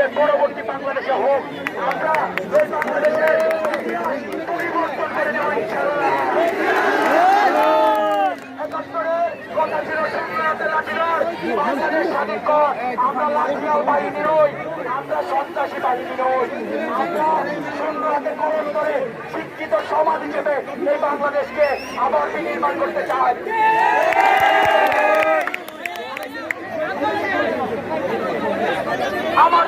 এর পরবর্তী বাংলাদেশে হোক। আমরা এই বাংলাদেশের পরিবর্তন করে নেব ইনশাআল্লাহ। কথা ছিল সংগ্রামের লাঠির বাংলাদেশ স্বাধীন কর। আমরা লাঠিয়াল বাহিনী নই, আমরা সন্ত্রাসী বাহিনী নই। আমরা সংগ্রামের করণ করে শিক্ষিত সমাজ হিসেবে এই বাংলাদেশকে আবার বিনির্মাণ করতে চাই। আমার